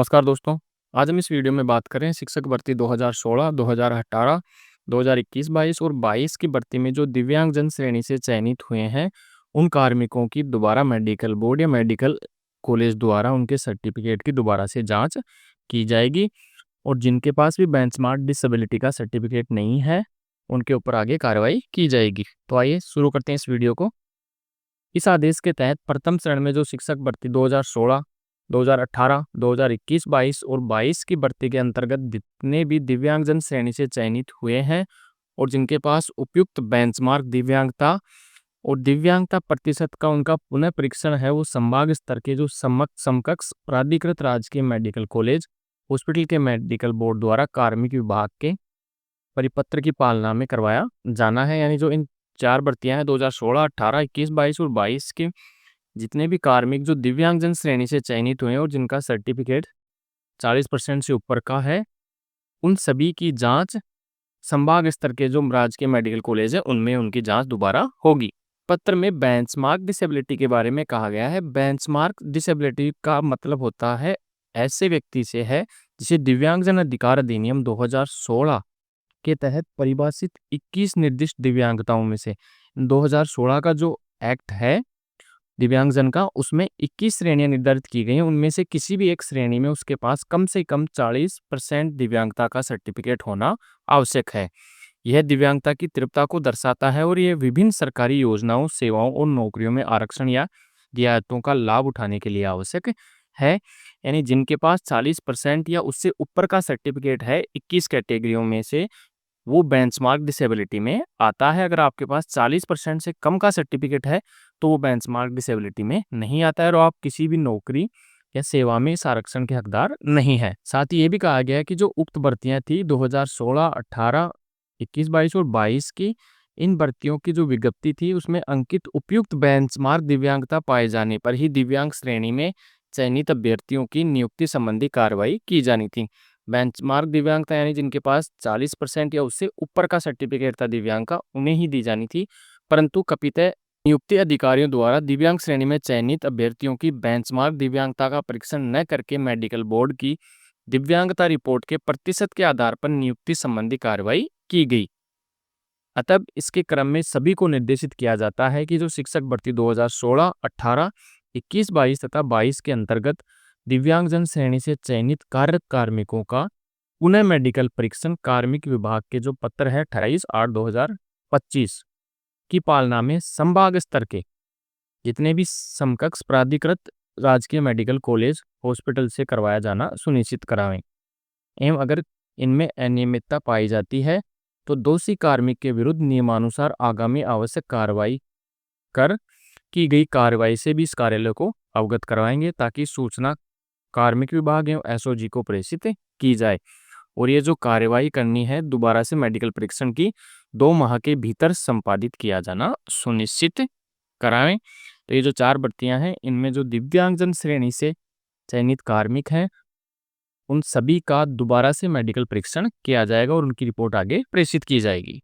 नमस्कार दोस्तों। आज हम इस वीडियो में बात करें शिक्षक भर्ती 2016, 2018, 2021, 22 और 22 की भर्ती में जो दिव्यांगजन श्रेणी से चयनित हुए हैं, उन कार्मिकों की दोबारा मेडिकल बोर्ड या मेडिकल कॉलेज द्वारा उनके सर्टिफिकेट की दोबारा से जांच की जाएगी और जिनके पास भी बेंचमार्क डिसेबिलिटी का सर्टिफिकेट नहीं है, उनके ऊपर आगे कार्रवाई की जाएगी। तो आइए शुरू करते हैं इस वीडियो को। इस आदेश के तहत प्रथम चरण में जो शिक्षक भर्ती 2016, 2018, 2021, 22 और 22 की भर्ती के अंतर्गत जितने भी दिव्यांगजन श्रेणी से चयनित हुए हैं और जिनके पास उपयुक्त बेंचमार्क दिव्यांगता और दिव्यांगता प्रतिशत का उनका पुनः परीक्षण है, वो संभाग स्तर के जो समकक्ष प्राधिकृत राजकीय मेडिकल कॉलेज हॉस्पिटल के मेडिकल बोर्ड द्वारा कार्मिक विभाग के परिपत्र की पालना में करवाया जाना है। यानी जो इन 4 भर्तियां हैं 2016, 18, 21, 22 और 22 के जितने भी कार्मिक जो दिव्यांगजन श्रेणी से चयनित हुए हैं और जिनका सर्टिफिकेट 40% से ऊपर का है, उन सभी की जांच संभाग स्तर के जो राजकीय मेडिकल कॉलेज है उनमें उनकी जांच दोबारा होगी। पत्र में बेंचमार्क डिसेबिलिटी के बारे में कहा गया है। बेंचमार्क डिसेबिलिटी का मतलब होता है ऐसे व्यक्ति से है जिसे दिव्यांगजन अधिकार अधिनियम 2016 के तहत परिभाषित 21 निर्दिष्ट दिव्यांगताओं में से 2016 का जो एक्ट है दिव्यांगजन का, उसमें 21 श्रेणियां निर्धारित की गई हैं। उनमें से किसी भी एक श्रेणी में उसके पास कम से कम 40% दिव्यांगता का सर्टिफिकेट होना आवश्यक है। यह दिव्यांगता की तीव्रता को दर्शाता है और यह विभिन्न सरकारी योजनाओं, सेवाओं और नौकरियों में आरक्षण या रियायतों का लाभ उठाने के लिए आवश्यक है। यानी जिनके पास 40% या उससे ऊपर का सर्टिफिकेट है 21 कैटेगरियों में से, वो बेंचमार्क डिसेबिलिटी में आता है। अगर आपके पास 40% से कम का सर्टिफिकेट है तो वो बेंचमार्क डिसेबिलिटी में नहीं आता है और आप किसी भी नौकरी या सेवा में इस आरक्षण के हकदार नहीं है। साथ ही ये भी कहा गया है कि जो उक्त भर्तियां थी 2016, 18, 21, 22 और 22 की, इन भर्तियों की जो विज्ञप्ति थी उसमें अंकित उपयुक्त बेंचमार्क दिव्यांगता पाए जाने पर ही दिव्यांग श्रेणी में चयनित अभ्यर्थियों की नियुक्ति संबंधी कार्रवाई की जानी थी। बेंचमार्क दिव्यांगता यानी जिनके पास 40% या उससे ऊपर का सर्टिफिकेट था दिव्यांग का, उन्हें ही दी जानी थी। परंतु कपितय नियुक्ति अधिकारियों द्वारा दिव्यांग श्रेणी में चयनित अभ्यर्थियों की बेंचमार्क दिव्यांगता का परीक्षण न करके मेडिकल बोर्ड की दिव्यांगता रिपोर्ट के प्रतिशत के आधार पर नियुक्ति संबंधी कार्रवाई की गई। अतः इसके क्रम में सभी को निर्देशित किया जाता है कि जो शिक्षक भर्ती 2016, 18, 21, 22 तथा 22 के अंतर्गत दिव्यांगजन श्रेणी से चयनित कार्यरत कार्मिकों का पुनः मेडिकल परीक्षण कार्मिक विभाग के जो पत्र है 28/8/2025 की पालना में संभाग स्तर के जितने भी समकक्ष प्राधिकृत राजकीय मेडिकल कॉलेज हॉस्पिटल से करवाया जाना सुनिश्चित करावें। एवं अगर इनमें अनियमितता पाई जाती है तो दोषी कार्मिक के विरुद्ध नियमानुसार आगामी आवश्यक कार्रवाई कर की गई कार्रवाई से भी इस कार्यालय को अवगत करवाएंगे ताकि सूचना कार्मिक विभाग एवं एसओजी को प्रेषित की जाए और ये जो कार्रवाई करनी है दोबारा से मेडिकल परीक्षण की 2 माह के भीतर संपादित किया जाना सुनिश्चित कराएं। तो ये जो 4 भर्तियां हैं इनमें जो दिव्यांगजन श्रेणी से चयनित कार्मिक हैं उन सभी का दोबारा से मेडिकल परीक्षण किया जाएगा और उनकी रिपोर्ट आगे प्रेषित की जाएगी।